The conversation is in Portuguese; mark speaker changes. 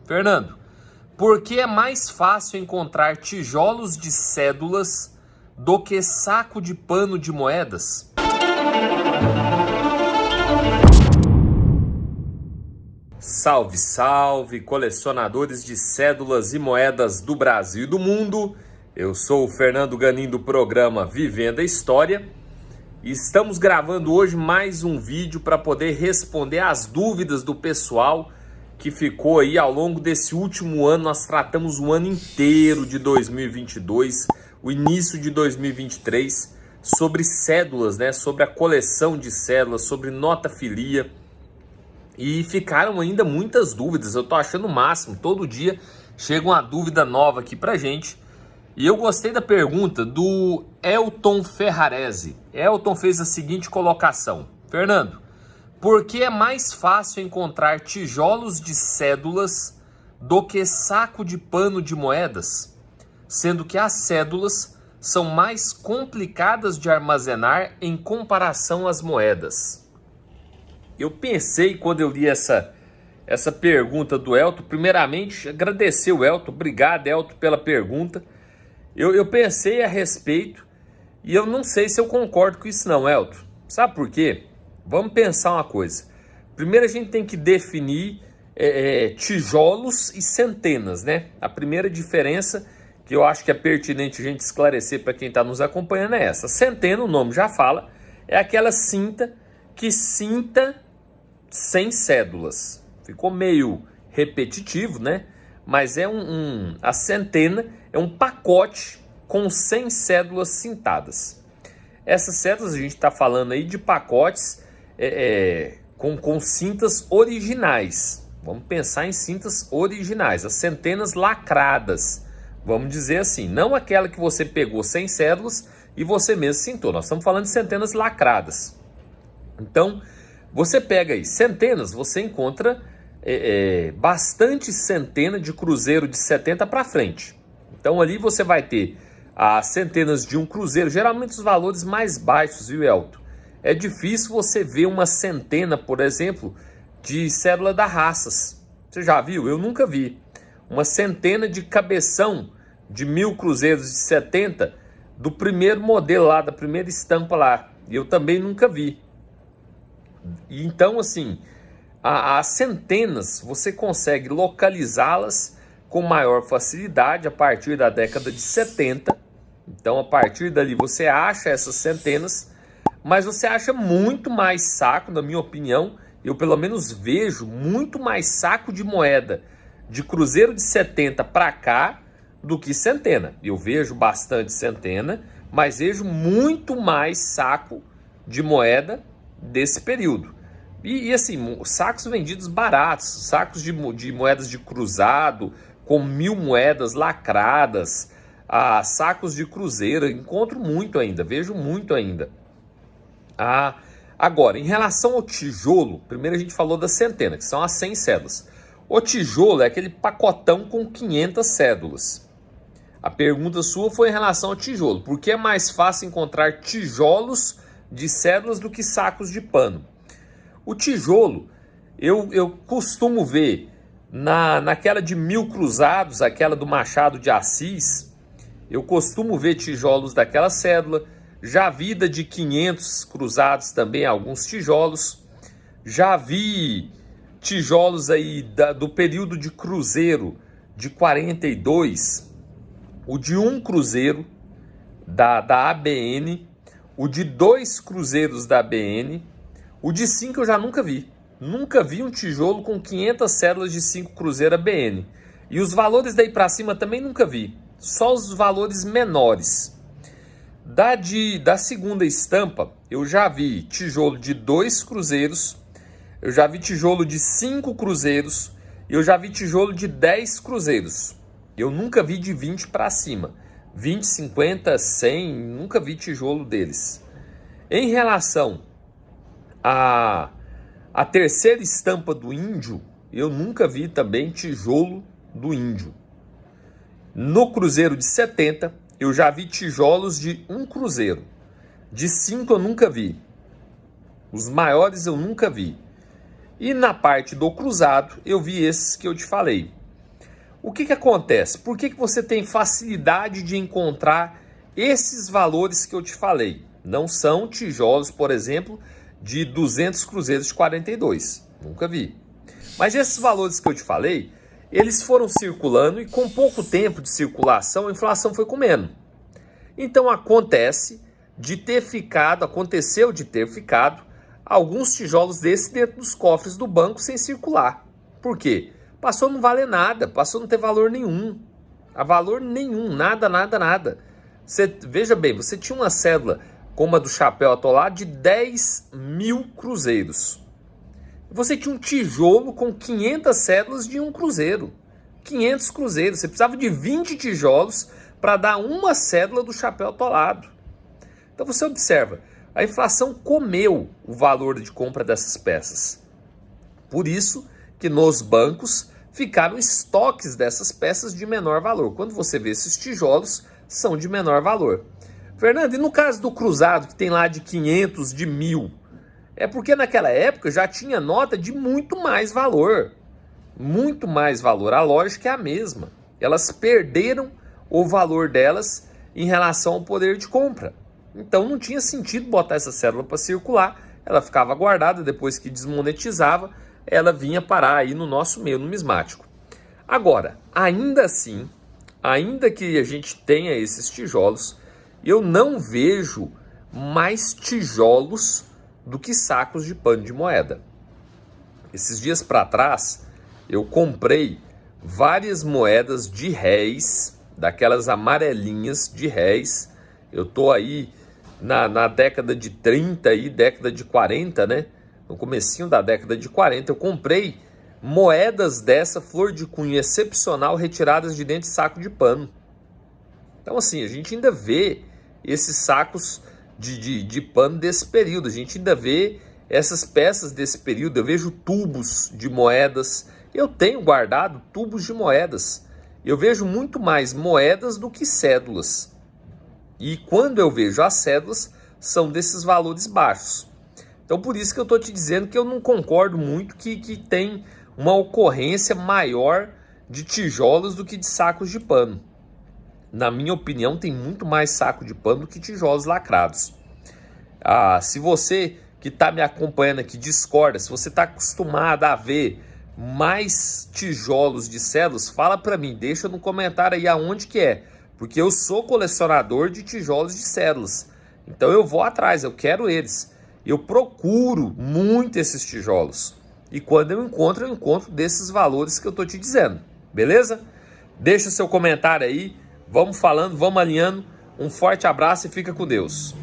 Speaker 1: Fernando, por que é mais fácil encontrar tijolos de cédulas do que saco de pano de moedas? Salve, salve, colecionadores de cédulas e moedas do Brasil e do mundo. Eu sou o Fernando Ganin do programa Vivendo a História e estamos gravando hoje mais um vídeo para poder responder às dúvidas do pessoal que ficou aí ao longo desse último ano. Nós tratamos o ano inteiro de 2022, o início de 2023, sobre cédulas, né? Sobre a coleção de cédulas, sobre nota-filia. E ficaram ainda muitas dúvidas, eu tô achando o máximo, todo dia chega uma dúvida nova aqui pra gente. E eu gostei da pergunta do Elton Ferrarese. Elton fez a seguinte colocação: Fernando, por que é mais fácil encontrar tijolos de cédulas do que saco de pano de moedas, sendo que as cédulas são mais complicadas de armazenar em comparação às moedas? Eu pensei, quando eu li essa pergunta do Elton, primeiramente agradecer o Elton, obrigado Elton pela pergunta. Eu pensei a respeito e eu não sei se eu concordo com isso não, Elton. Sabe por quê? Vamos pensar uma coisa. Primeiro a gente tem que definir tijolos e centenas, né? A primeira diferença que eu acho que é pertinente a gente esclarecer para quem está nos acompanhando é essa. Centena, o nome já fala, é aquela cinta que cinta sem cédulas. Ficou meio repetitivo, né? Mas a centena é um pacote com 100 cédulas cintadas. Essas cédulas a gente está falando aí de pacotes com cintas originais. Vamos pensar em cintas originais, as centenas lacradas. Vamos dizer assim, não aquela que você pegou sem cédulas e você mesmo cintou. Nós estamos falando de centenas lacradas. Então, você pega aí centenas, você encontra bastante centena de cruzeiro de 70 para frente. Então, ali você vai ter as centenas de um cruzeiro, geralmente os valores mais baixos, viu, Elton? É difícil você ver uma centena, por exemplo, de cédula da Raças. Você já viu? Eu nunca vi. Uma centena de cabeção de 1000 cruzeiros de 70 do primeiro modelo lá, da primeira estampa lá. Eu também nunca vi. Então, assim, as centenas você consegue localizá-las com maior facilidade a partir da década de 70. Então, a partir dali você acha essas centenas, mas você acha muito mais saco, na minha opinião. Eu pelo menos vejo muito mais saco de moeda de cruzeiro de 70 para cá do que centena. Eu vejo bastante centena, mas vejo muito mais saco de moeda desse período. E assim, sacos vendidos baratos, sacos de moedas de cruzado, com 1000 moedas lacradas, sacos de cruzeiro, encontro muito ainda, vejo muito ainda. Agora, em relação ao tijolo, primeiro a gente falou da centena, que são as 100 cédulas. O tijolo é aquele pacotão com 500 cédulas. A pergunta sua foi em relação ao tijolo. Por que é mais fácil encontrar tijolos de cédulas do que sacos de pano? O tijolo, eu costumo ver naquela de 1000 cruzados, aquela do Machado de Assis, eu costumo ver tijolos daquela cédula. Já vi da de 500 cruzados também, alguns tijolos. Já vi tijolos aí do período de cruzeiro de 42, o de 1 cruzeiro da ABN, o de 2 cruzeiros da ABN, o de 5 eu já nunca vi. Nunca vi um tijolo com 500 cédulas de 5 cruzeiro ABN. E os valores daí para cima também nunca vi. Só os valores menores. Da segunda estampa, eu já vi tijolo de 2 cruzeiros, eu já vi tijolo de 5 cruzeiros, e eu já vi tijolo de 10 cruzeiros. Eu nunca vi de 20 para cima. 20, 50, 100, nunca vi tijolo deles. Em relação à terceira estampa do índio, eu nunca vi também tijolo do índio. No cruzeiro de 70, eu já vi tijolos de 1 cruzeiro. De 5 eu nunca vi. Os maiores eu nunca vi. E na parte do cruzado, eu vi esses que eu te falei. O que acontece? Por que você tem facilidade de encontrar esses valores que eu te falei? Não são tijolos, por exemplo, de 200 cruzeiros de 42. Nunca vi. Mas esses valores que eu te falei, eles foram circulando e com pouco tempo de circulação, a inflação foi comendo. Então aconteceu de ter ficado alguns tijolos desses dentro dos cofres do banco sem circular. Por quê? Passou a não valer nada, passou a não ter valor nenhum. A valor nenhum, nada. Veja bem, você tinha uma cédula como a do chapéu atolado de 10 mil cruzeiros. Você tinha um tijolo com 500 cédulas de um cruzeiro. 500 cruzeiros, você precisava de 20 tijolos para dar uma cédula do chapéu atolado. Então você observa, a inflação comeu o valor de compra dessas peças. Por isso que nos bancos ficaram estoques dessas peças de menor valor. Quando você vê esses tijolos, são de menor valor. Fernando, e no caso do cruzado, que tem lá de 500, de 1000? É porque naquela época já tinha nota de muito mais valor. Muito mais valor. A lógica é a mesma. Elas perderam o valor delas em relação ao poder de compra. Então não tinha sentido botar essa cédula para circular. Ela ficava guardada, depois que desmonetizava, ela vinha parar aí no nosso meio numismático. Agora, ainda assim, ainda que a gente tenha esses tijolos, eu não vejo mais tijolos do que sacos de pano de moeda. Esses dias para trás, eu comprei várias moedas de réis, daquelas amarelinhas de réis. Eu tô aí na década de 30 e década de 40, né? No comecinho da década de 40, eu comprei moedas dessa flor de cunho excepcional retiradas de dentro de saco de pano. Então assim, a gente ainda vê esses sacos de pano desse período, a gente ainda vê essas peças desse período, eu vejo tubos de moedas, eu tenho guardado tubos de moedas, eu vejo muito mais moedas do que cédulas. E quando eu vejo as cédulas, são desses valores baixos. Então por isso que eu estou te dizendo que eu não concordo muito que tem uma ocorrência maior de tijolos do que de sacos de pano. Na minha opinião, tem muito mais saco de pano do que tijolos lacrados. Se você que está me acompanhando aqui discorda, se você está acostumado a ver mais tijolos de cédulas, fala para mim, deixa no comentário aí aonde que é. Porque eu sou colecionador de tijolos de cédulas. Então eu vou atrás, eu quero eles. Eu procuro muito esses tijolos. E quando eu encontro desses valores que eu estou te dizendo. Beleza? Deixa seu comentário aí. Vamos falando, vamos alinhando. Um forte abraço e fica com Deus.